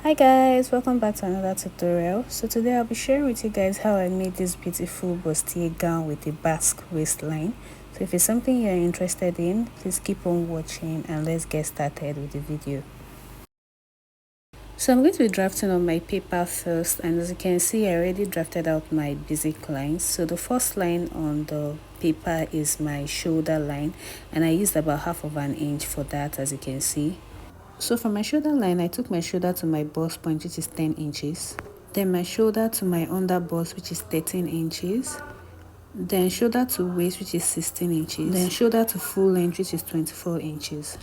Hi guys, welcome back to another tutorial. So today I'll be sharing with you guys how I made this beautiful bustier gown with a Basque waistline. So if it's something you're interested in, please keep on watching and let's get started with the video. So I'm going to be drafting on my paper first, and as you can see I already drafted out my basic lines. So the first line on the paper is my shoulder line, and I used about half of an inch for that, as you can see. So for my shoulder line, I took my shoulder to my bust point, which is 10 inches. Then my shoulder to my under bust, which is 13 inches. Then shoulder to waist, which is 16 inches. Then shoulder to full length, which is 24 inches.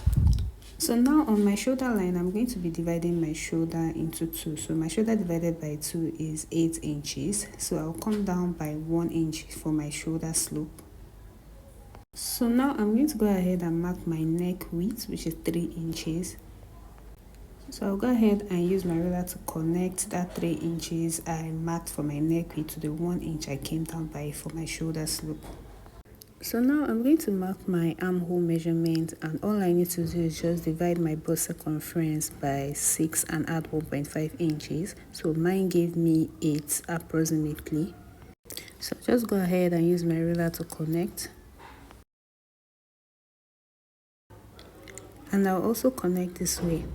So now on my shoulder line, I'm going to be dividing my shoulder into two. So my shoulder divided by 2 is 8 inches. So I'll come down by 1 inch for my shoulder slope. So now I'm going to go ahead and mark my neck width, which is 3 inches. So I'll go ahead and use my ruler to connect that 3 inches I marked for my neck width to the 1 inch I came down by for my shoulder slope. So now I'm going to mark my armhole measurement, and all I need to do is just divide my bust circumference by 6 and add 1.5 inches. So mine gave me 8 approximately. So just go ahead and use my ruler to connect. And I'll also connect this way.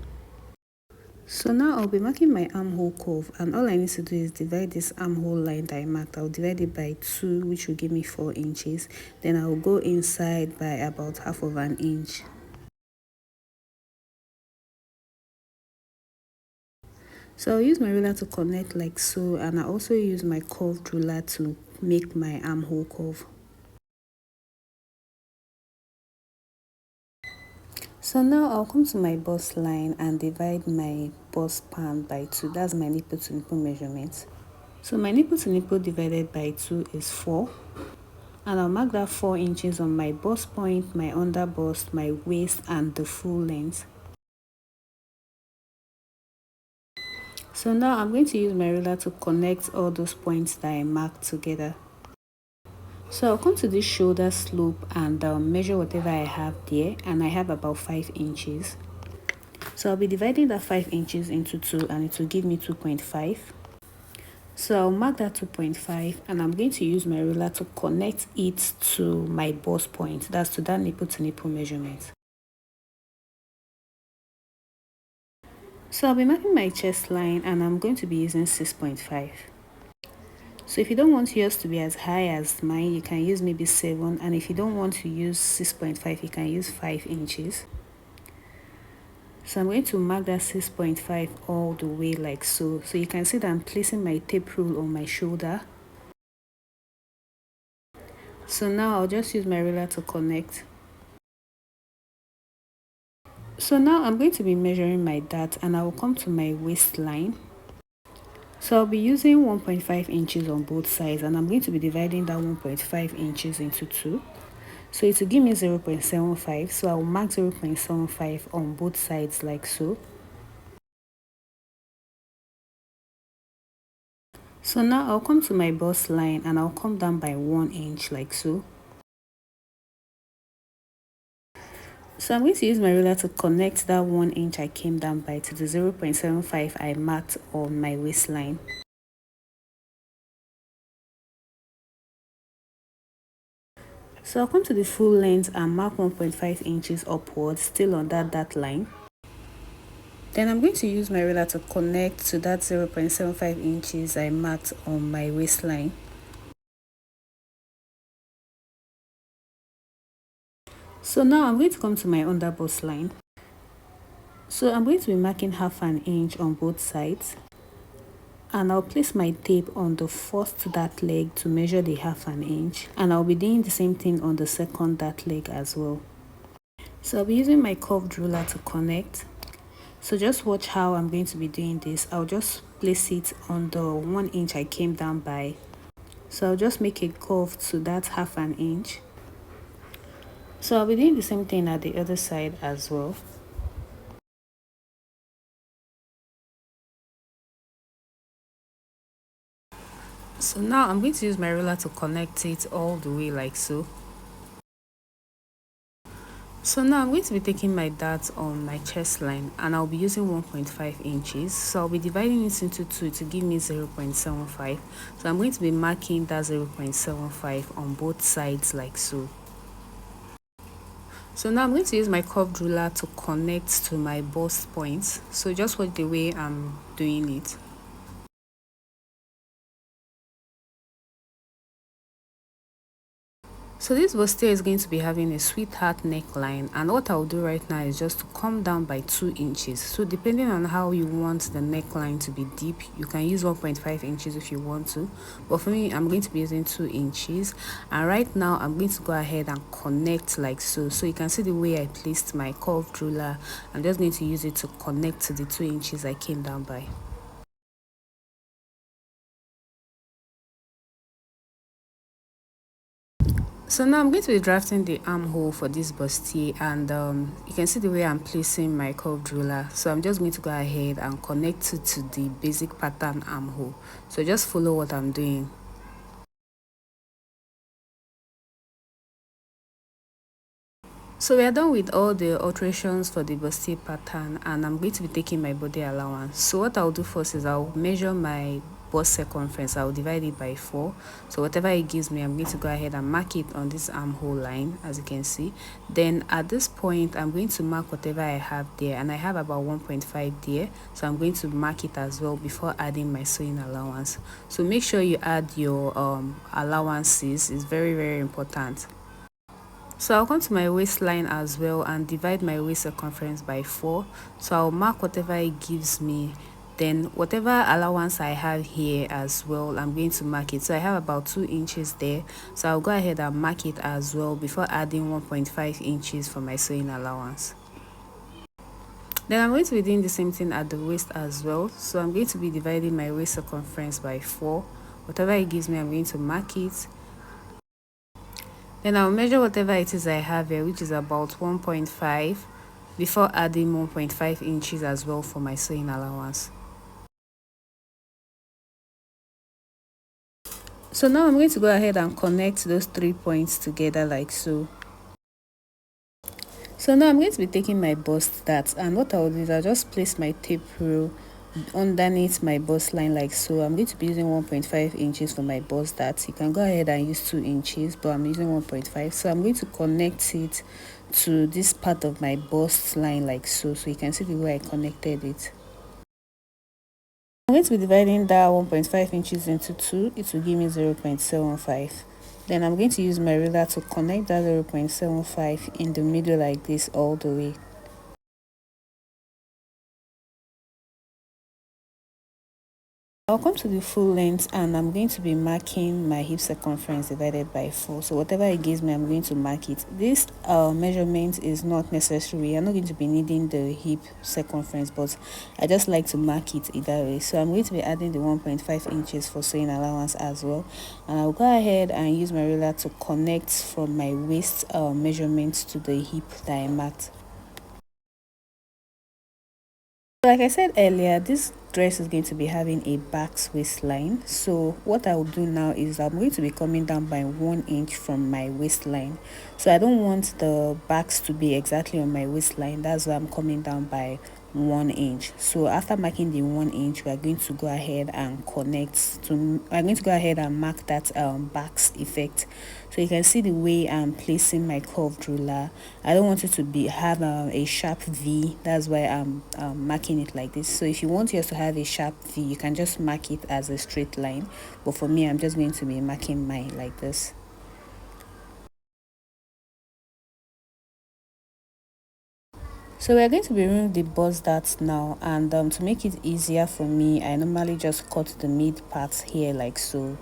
So now I'll be marking my armhole curve, and all I need to do is divide this armhole line that I marked. I'll divide it by 2, which will give me 4 inches. Then I'll go inside by about half of an inch. So I'll use my ruler to connect like so, and I also use my curved ruler to make my armhole curve. So now I'll come to my bust line and divide my bust span by 2. That's my nipple to nipple measurement. So my nipple to nipple divided by 2 is 4. And I'll mark that 4 inches on my bust point, my under bust, my waist, and the full length. So now I'm going to use my ruler to connect all those points that I marked together. So I'll come to this shoulder slope and measure whatever I have there, and I have about 5 inches. So I'll be dividing that 5 inches into 2, and it will give me 2.5. So I'll mark that 2.5, and I'm going to use my ruler to connect it to my bust point. That's to that nipple to nipple measurement. So I'll be marking my chest line, and I'm going to be using 6.5. So if you don't want yours to be as high as mine, you can use maybe 7. And if you don't want to use 6.5, you can use 5 inches. So I'm going to mark that 6.5 all the way like so. So you can see that I'm placing my tape rule on my shoulder. So now I'll just use my ruler to connect. So now I'm going to be measuring my dart, and I will come to my waistline. So I'll be using 1.5 inches on both sides, and I'm going to be dividing that 1.5 inches into 2. So it will give me 0.75. So I'll mark 0.75 on both sides like so. So now I'll come to my bust line, and I'll come down by 1 inch like so. So I'm going to use my ruler to connect that 1 inch I came down by to the 0.75 I marked on my waistline. So I'll come to the full length and mark 1.5 inches upwards, still on that dart line. Then I'm going to use my ruler to connect to that 0.75 inches I marked on my waistline. So now I'm going to come to my under bust line. So I'm going to be marking half an inch on both sides, and I'll place my tape on the first dart leg to measure the half an inch, and I'll be doing the same thing on the second dart leg as well. So I'll be using my curved ruler to connect. So just watch how I'm going to be doing this. I'll just place it on the 1 inch I came down by. So I'll just make a curve to that half an inch. So I'll be doing the same thing at the other side as well. So now I'm going to use my ruler to connect it all the way like so. So now I'm going to be taking my dart on my chest line, and I'll be using 1.5 inches. So I'll be dividing it into two to give me 0.75. So I'm going to be marking that 0.75 on both sides like so. So now I'm going to use my curved ruler to connect to my bust points. So just watch the way I'm doing it. So this bustier is going to be having a sweetheart neckline, and what I'll do right now is just to come down by 2 inches. So depending on how you want the neckline to be deep, you can use 1.5 inches if you want to, but for me I'm going to be using 2 inches. And right now I'm going to go ahead and connect like so. So you can see the way I placed my curved ruler. I'm just going to use it to connect to the 2 inches I came down by. So now I'm going to be drafting the armhole for this bustier, and you can see the way I'm placing my curved ruler. So I'm just going to go ahead and connect it to the basic pattern armhole. So just follow what I'm doing. So we are done with all the alterations for the bustier pattern, and I'm going to be taking my body allowance. So what I'll do first is I'll measure my bust circumference. I'll divide it by 4. So whatever it gives me, I'm going to go ahead and mark it on this armhole line, as you can see. Then at this point I'm going to mark whatever I have there, and I have about 1.5 there, so I'm going to mark it as well before adding my sewing allowance. So make sure you add your allowances. It's very important. So I'll come to my waistline as well and divide my waist circumference by 4. So I'll mark whatever it gives me. Then whatever allowance I have here as well, I'm going to mark it. So I have about 2 inches there. So I'll go ahead and mark it as well before adding 1.5 inches for my sewing allowance. Then I'm going to be doing the same thing at the waist as well. So I'm going to be dividing my waist circumference by 4. Whatever it gives me, I'm going to mark it. Then I'll measure whatever it is I have here, which is about 1.5, before adding 1.5 inches as well for my sewing allowance. So now I'm going to go ahead and connect those 3 points together like so. So now I'm going to be taking my bust dart, and what I'll do is I'll just place my tape rule underneath my bust line like so. I'm going to be using 1.5 inches for my bust dart. You can go ahead and use 2 inches, but I'm using 1.5. So I'm going to connect it to this part of my bust line like so. So you can see the way I connected it. I'm going to be dividing that 1.5 inches into 2. It will give me 0.75. Then I'm going to use my ruler to connect that 0.75 in the middle like this all the way. I'll come to the full length, and I'm going to be marking my hip circumference divided by 4. So whatever it gives me, I'm going to mark it. This measurement is not necessary. I'm not going to be needing the hip circumference, but I just like to mark it either way. So I'm going to be adding the 1.5 inches for sewing allowance as well. And I'll go ahead and use my ruler to connect from my waist measurement to the hip that I marked. Like I said earlier, this dress is going to be having a Basque waistline. So what I will do now is I'm going to be coming down by 1 inch from my waistline. So I don't want the backs to be exactly on my waistline. That's why I'm coming down by 1 inch. So after marking the 1 inch, we are going to go ahead and I'm going to go ahead and mark that backs effect. So you can see the way I'm placing my curved ruler. I don't want it to have a sharp V. That's why I'm marking it like this. So if you want yours to have a sharp V, you can just mark it as a straight line. But for me, I'm just going to be marking mine like this. So we're going to be removing the bust darts now, and to make it easier for me, I normally just cut the mid part here like so.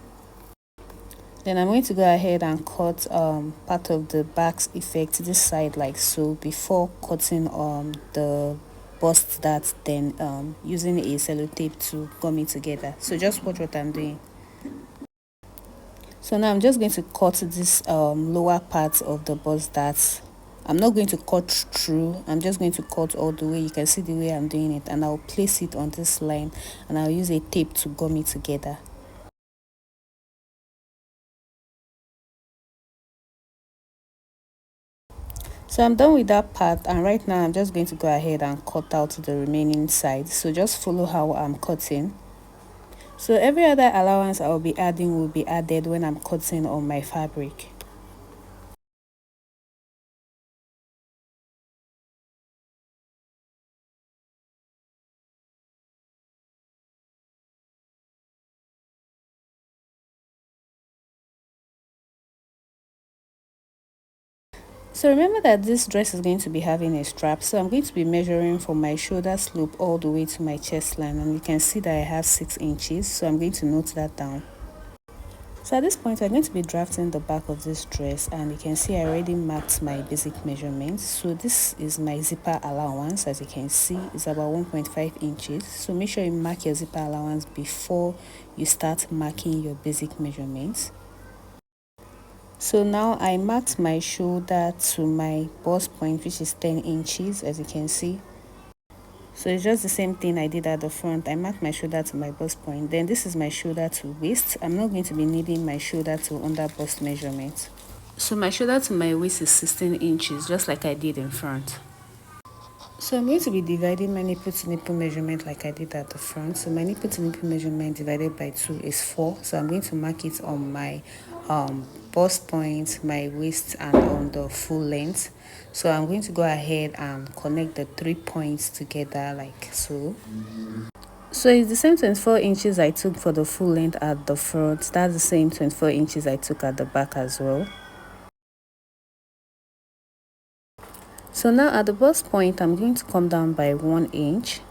Then I'm going to go ahead and cut part of the backs effect this side like so before cutting the bust dart, then using a sellotape to gum it together. So just watch what I'm doing. So now I'm just going to cut this lower part of the bust darts. I'm not going to cut through, I'm just going to cut all the way. You can see the way I'm doing it, and I'll place it on this line, and I'll use a tape to gum it together. So I'm done with that part, and right now I'm just going to go ahead and cut out the remaining sides. So just follow how I'm cutting. So every other allowance I'll be adding will be added when I'm cutting on my fabric. So remember that this dress is going to be having a strap, so I'm going to be measuring from my shoulder slope all the way to my chest line, and you can see that I have 6 inches, so I'm going to note that down. So at this point I'm going to be drafting the back of this dress, and you can see I already marked my basic measurements. So this is my zipper allowance. As you can see, it's about 1.5 inches. So make sure you mark your zipper allowance before you start marking your basic measurements. So now I marked my shoulder to my bust point, which is 10 inches, as you can see. So it's just the same thing I did at the front. I marked my shoulder to my bust point. Then this is my shoulder to waist. I'm not going to be needing my shoulder to under bust measurement. So my shoulder to my waist is 16 inches, just like I did in front. So I'm going to be dividing my nipple to nipple measurement like I did at the front. So my nipple to nipple measurement divided by 2 is 4. So I'm going to mark it on my bust point, my waist, and on the full length. So I'm going to go ahead and connect the 3 points together like so. So it's the same 24 inches I took for the full length at the front. That's the same 24 inches I took at the back as well. So now at the bust point, I'm going to come down by 1 inch.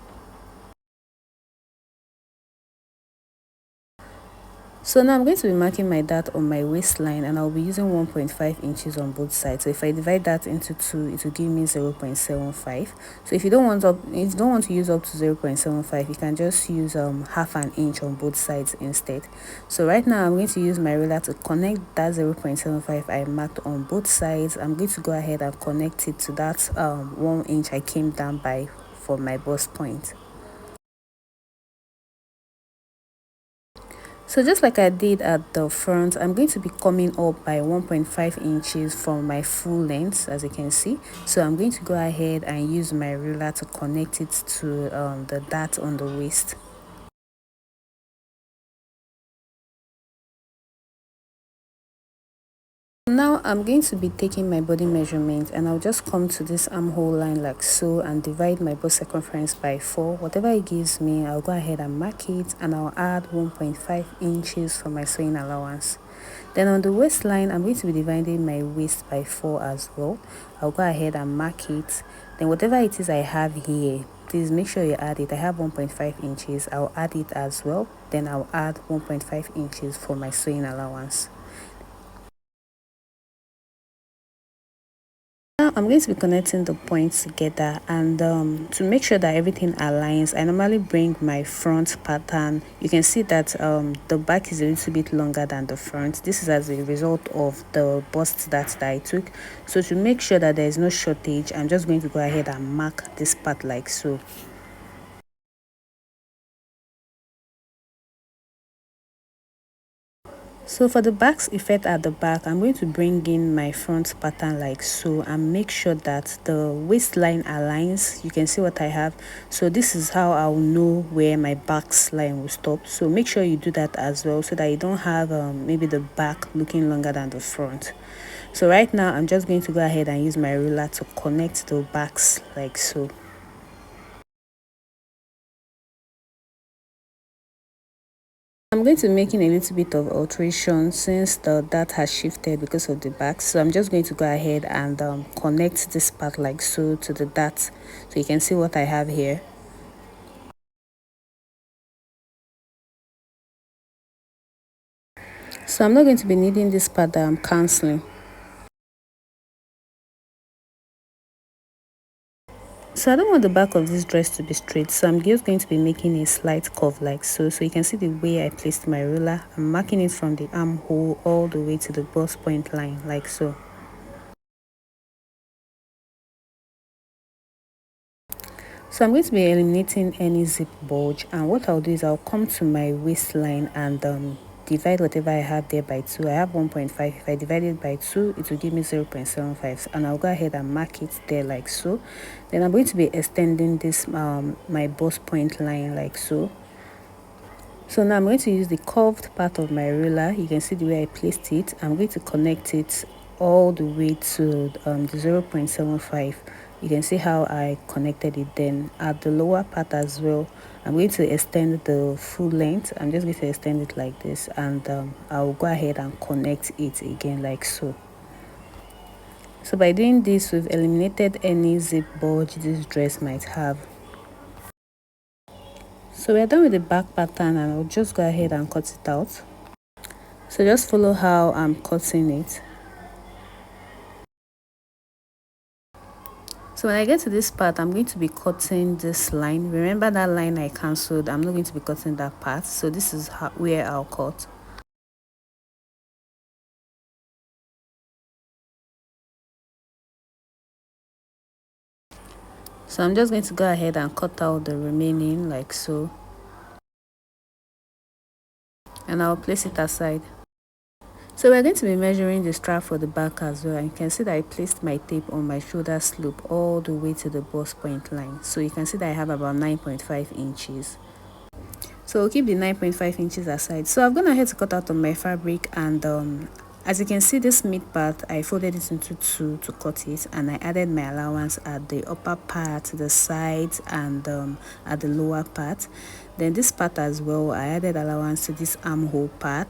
So now I'm going to be marking my dart on my waistline, and I'll be using 1.5 inches on both sides. So if I divide that into 2, it will give me 0.75. So if you don't want to use up to 0.75, you can just use half an inch on both sides instead. So right now I'm going to use my ruler to connect that 0.75 I marked on both sides. I'm going to go ahead and connect it to that 1 inch I came down by for my bust point. So just like I did at the front, I'm going to be coming up by 1.5 inches from my full length, as you can see. So I'm going to go ahead and use my ruler to connect it to the dart on the waist. Now I'm going to be taking my body measurement, and I'll just come to this armhole line like so and divide my bust circumference by 4. Whatever it gives me, I'll go ahead and mark it, and I'll add 1.5 inches for my sewing allowance. Then on the waistline, I'm going to be dividing my waist by 4 as well. I'll go ahead and mark it. Then whatever it is I have here, please make sure you add it. I have 1.5 inches. I'll add it as well. Then I'll add 1.5 inches for my sewing allowance. Now I'm going to be connecting the points together, and to make sure that everything aligns, I normally bring my front pattern. You can see that the back is a little bit longer than the front. This is as a result of the bust that I took. So to make sure that there is no shortage, I'm just going to go ahead and mark this part like so. So for the back's effect at the back, I'm going to bring in my front pattern like so and make sure that the waistline aligns. You can see what I have. So this is how I'll know where my back's line will stop. So make sure you do that as well, so that you don't have maybe the back looking longer than the front. So right now I'm just going to go ahead and use my ruler to connect the backs like so. I'm going to be making a little bit of alteration since the dart has shifted because of the back. So I'm just going to go ahead and connect this part like so to the dart, so you can see what I have here. So I'm not going to be needing this part that I'm cancelling. So I don't want the back of this dress to be straight, so I'm just going to be making a slight curve like so. So you can see the way I placed my ruler. I'm marking it from the armhole all the way to the bust point line like so. So I'm going to be eliminating any zip bulge, and what I'll do is I'll come to my waistline and divide whatever I have there by 2. I have 1.5. If I divide it by 2, it will give me 0.75, and I'll go ahead and mark it there like so. Then I'm going to be extending this my bust point line like so. So now I'm going to use the curved part of my ruler. You can see the way I placed it. I'm going to connect it all the way to the 0.75. You can see how I connected it. Then at the lower part as well, I'm going to extend the full length. I'm just going to extend it like this, and I'll go ahead and connect it again like so. So by doing this, we've eliminated any zip bulge this dress might have. So we're done with the back pattern, and I'll just go ahead and cut it out. So just follow how I'm cutting it. So when I get to this part, I'm going to be cutting this line. Remember that line I cancelled? I'm not going to be cutting that part. So this is where I'll cut. So I'm just going to go ahead and cut out the remaining like so. And I'll place it aside. So we're going to be measuring the strap for the back as well. And you can see that I placed my tape on my shoulder slope all the way to the bust point line. So you can see that I have about 9.5 inches. So we'll keep the 9.5 inches aside. So I've gone ahead to cut out on my fabric, and as you can see, this mid part, I folded it into two to cut it, and I added my allowance at the upper part, the sides, and at the lower part. Then this part as well, I added allowance to this armhole part.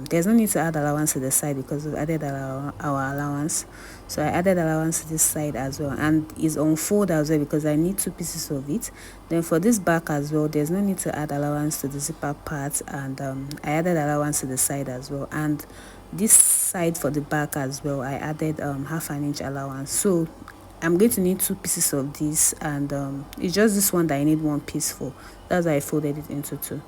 There's no need to add allowance to the side because we've added our allowance. So I added allowance to this side as well, and it's on fold as well because I need 2 pieces of it. Then for this back as well, there's no need to add allowance to the zipper part, and I added allowance to the side as well. And this side for the back as well, I added half an inch allowance. So I'm going to need 2 pieces of this, and it's just this one that I need 1 piece for. That's why I folded it into 2.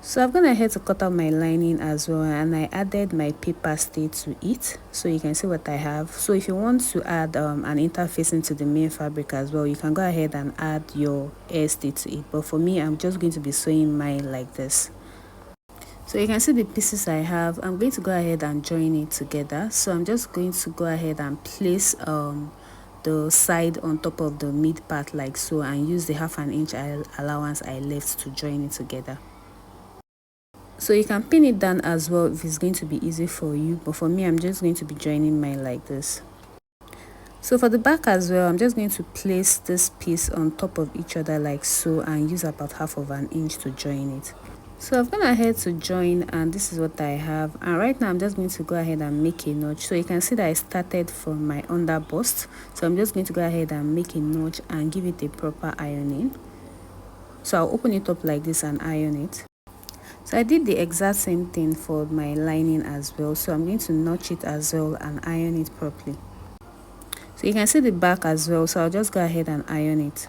So I've gone ahead to cut out my lining as well, and I added my paper stay to it, so you can see what I have. So if you want to add an interfacing to the main fabric as well, you can go ahead and add your hair stay to it, but for me, I'm just going to be sewing mine like this. So you can see the pieces I have. I'm going to go ahead and join it together. So I'm just going to go ahead and place the side on top of the mid part like so, and use the half an inch allowance I left to join it together. So you can pin it down as well if it's going to be easy for you, but for me, I'm just going to be joining mine like this. So for the back as well, I'm just going to place this piece on top of each other like so, and use about half of an inch to join it. So I've gone ahead to join, and this is what I have. And right now I'm just going to go ahead and make a notch. So you can see that I started from my under bust, so I'm just going to go ahead and make a notch and give it a proper ironing. So I'll open it up like this and iron it. So I did the exact same thing for my lining as well, so I'm going to notch it as well and iron it properly. So you can see the back as well, so I'll just go ahead and iron it.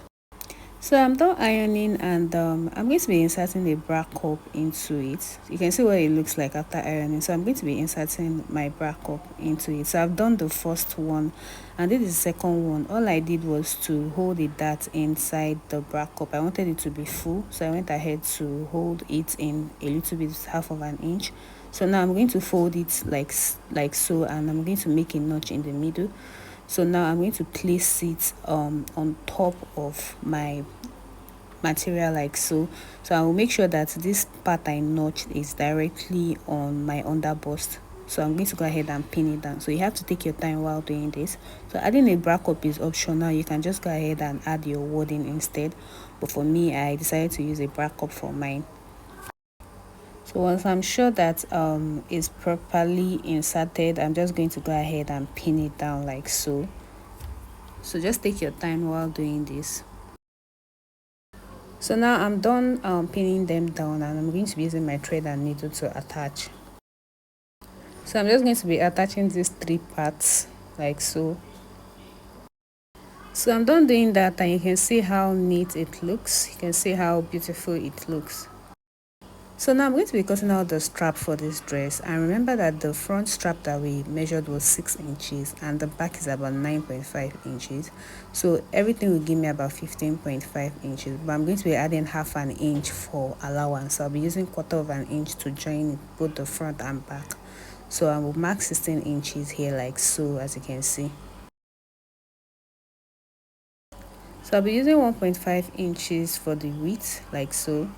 So I'm done ironing, and I'm going to be inserting a bra cup into it. You can see what it looks like after ironing. So I'm going to be inserting my bra cup into it. So I've done the first one, and this is the second one. All I did was to hold it that inside the bra cup. I wanted it to be full, so I went ahead to hold it in a little bit, half of an inch. So now I'm going to fold it like so, and I'm going to make a notch in the middle. So now I'm going to place it on top of my material like so. So I will make sure that this part I notched is directly on my under bust. So I'm going to go ahead and pin it down. So you have to take your time while doing this. So adding a bra cup is optional. You can just go ahead and add your wadding instead, but for me, I decided to use a bra cup for mine. So once I'm sure that it's properly inserted, I'm just going to go ahead and pin it down like so. So just take your time while doing this. So now I'm done pinning them down, and I'm going to be using my thread and needle to attach. So I'm just going to be attaching these 3 parts like so. So I'm done doing that, and you can see how neat it looks. You can see how beautiful it looks. So now I'm going to be cutting out the strap for this dress, and remember that the front strap that we measured was 6 inches and the back is about 9.5 inches, so everything will give me about 15.5 inches, but I'm going to be adding half an inch for allowance. So I'll be using quarter of an inch to join both the front and back. So I will mark 16 inches here like so, as you can see. So I'll be using 1.5 inches for the width like so.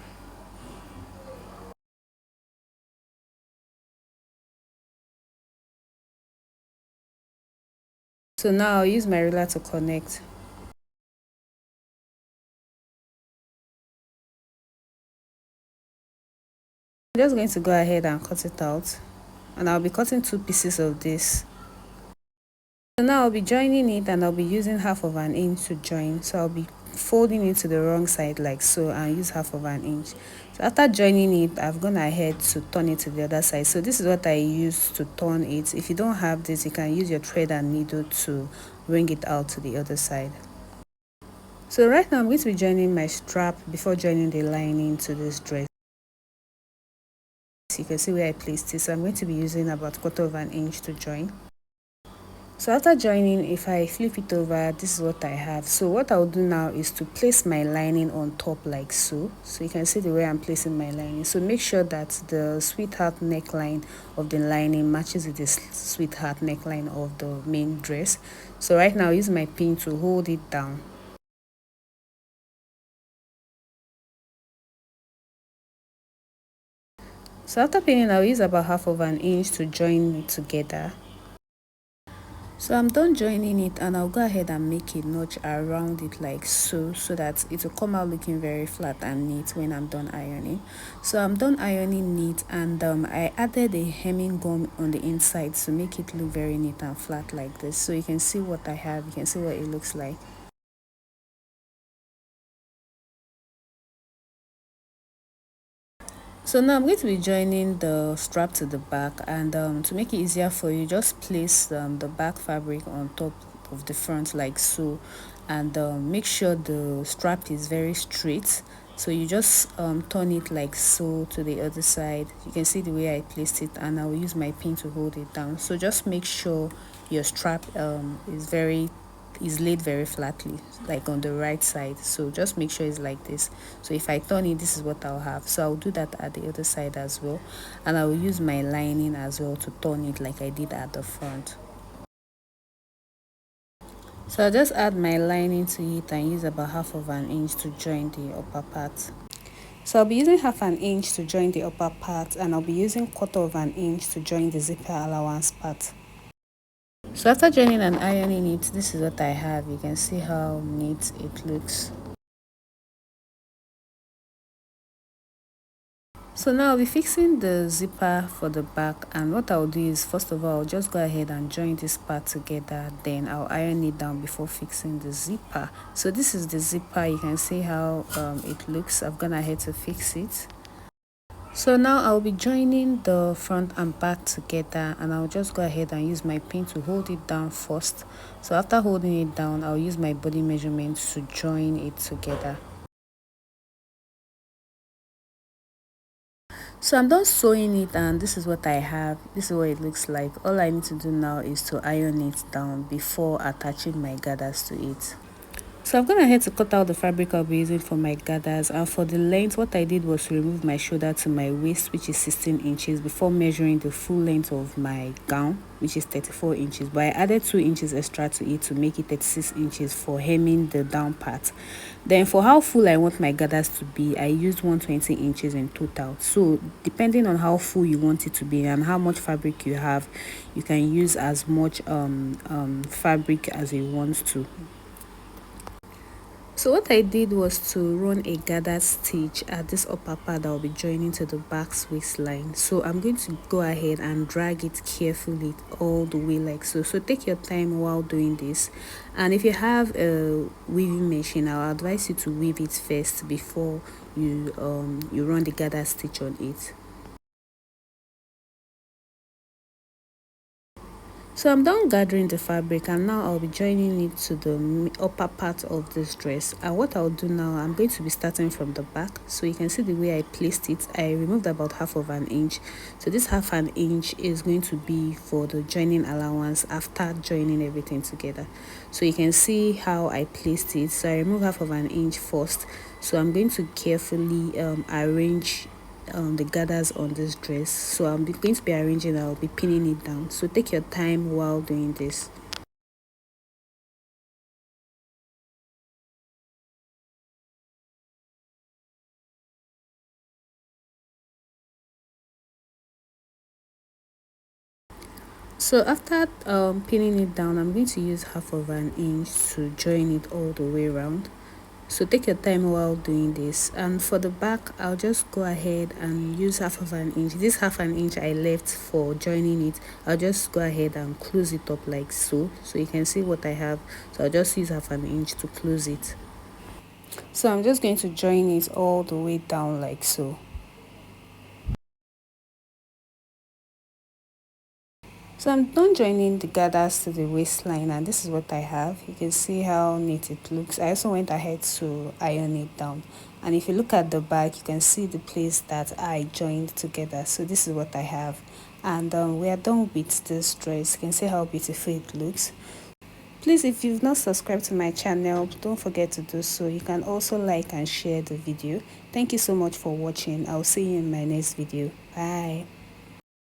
So now I'll use my ruler to connect. I'm just going to go ahead and cut it out, and I'll be cutting 2 pieces of this. So now I'll be joining it, and I'll be using half of an inch to join. So I'll be folding it to the wrong side like so and use half of an inch. So after joining it, I've gone ahead to turn it to the other side. So this is what I use to turn it. If you don't have this, you can use your thread and needle to wring it out to the other side. So right now I'm going to be joining my strap before joining the lining to this dress. You can see where I placed it, so I'm going to be using about quarter of an inch to join. So after joining, if I flip it over, this is what I have. So what I'll do now is to place my lining on top like so. So you can see the way I'm placing my lining. So make sure that the sweetheart neckline of the lining matches with the sweetheart neckline of the main dress. So right now I'll use my pin to hold it down. So after pinning, I'll use about half of an inch to join it together. So I'm done joining it, and I'll go ahead and make a notch around it like so, so that it will come out looking very flat and neat when I'm done ironing. So I'm done ironing it, and I added a hemming gum on the inside to make it look very neat and flat like this. So you can see what I have, you can see what it looks like. So now I'm going to be joining the strap to the back, and to make it easier for you, just place the back fabric on top of the front like so, and make sure the strap is very straight. So you just turn it like so to the other side. You can see the way I placed it, and I will use my pin to hold it down. So just make sure your strap is laid very flatly, like on the right side. So just make sure it's like this. So if I turn it, this is what I'll have. So I'll do that at the other side as well, and I will use my lining as well to turn it like I did at the front. So I'll just add my lining to it and use about half of an inch to join the upper part. So I'll be using half an inch to join the upper part, and I'll be using quarter of an inch to join the zipper allowance part. So after joining and ironing it, this is what I have. You can see how neat it looks. So now I'll be fixing the zipper for the back, and what I'll do is, first of all, I'll just go ahead and join this part together, then I'll iron it down before fixing the zipper. So this is the zipper. You can see how it looks. I've gone ahead to fix it. So now I'll be joining the front and back together, and I'll just go ahead and use my pin to hold it down first. So after holding it down, I'll use my body measurements to join it together. So I'm done sewing it, and this is what I have. This is what it looks like. All I need to do now is to iron it down before attaching my gathers to it. So I've gone ahead to cut out the fabric I'll be using for my gathers, and for the length, what I did was to remove my shoulder to my waist, which is 16 inches, before measuring the full length of my gown, which is 34 inches. But I added 2 inches extra to it to make it 36 inches for hemming the down part. Then for how full I want my gathers to be, I used 120 inches in total. So depending on how full you want it to be and how much fabric you have, you can use as much fabric as you want to. So what I did was to run a gathered stitch at this upper part that will be joining to the Basque waistline. So I'm going to go ahead and drag it carefully all the way like so. So take your time while doing this, and if you have a weaving machine, I'll advise you to weave it first before you run the gathered stitch on it. So I'm done gathering the fabric, and now I'll be joining it to the upper part of this dress. And what I'll do now, I'm going to be starting from the back. So you can see the way I placed it. I removed about half of an inch. So this half an inch is going to be for the joining allowance after joining everything together. So you can see how I placed it. So I removed half of an inch first. So I'm going to carefully arrange the gathers on this dress. So I'm going to be arranging, I'll be pinning it down. So take your time while doing this. So after pinning it down, I'm going to use half of an inch to join it all the way around. So take your time while doing this. And for the back, I'll just go ahead and use half of an inch. This half an inch I left for joining it, I'll just go ahead and close it up like so. So you can see what I have. So I'll just use half an inch to close it. So I'm just going to join it all the way down like so. So I'm done joining the gathers to the waistline, and this is what I have. You can see how neat it looks. I also went ahead to iron it down, and if you look at the back, you can see the place that I joined together. So this is what I have, and we are done with this dress. You can see how beautiful it looks. Please, if you've not subscribed to my channel, don't forget to do so. You can also like and share the video. Thank you so much for watching. I'll see you in my next video. Bye.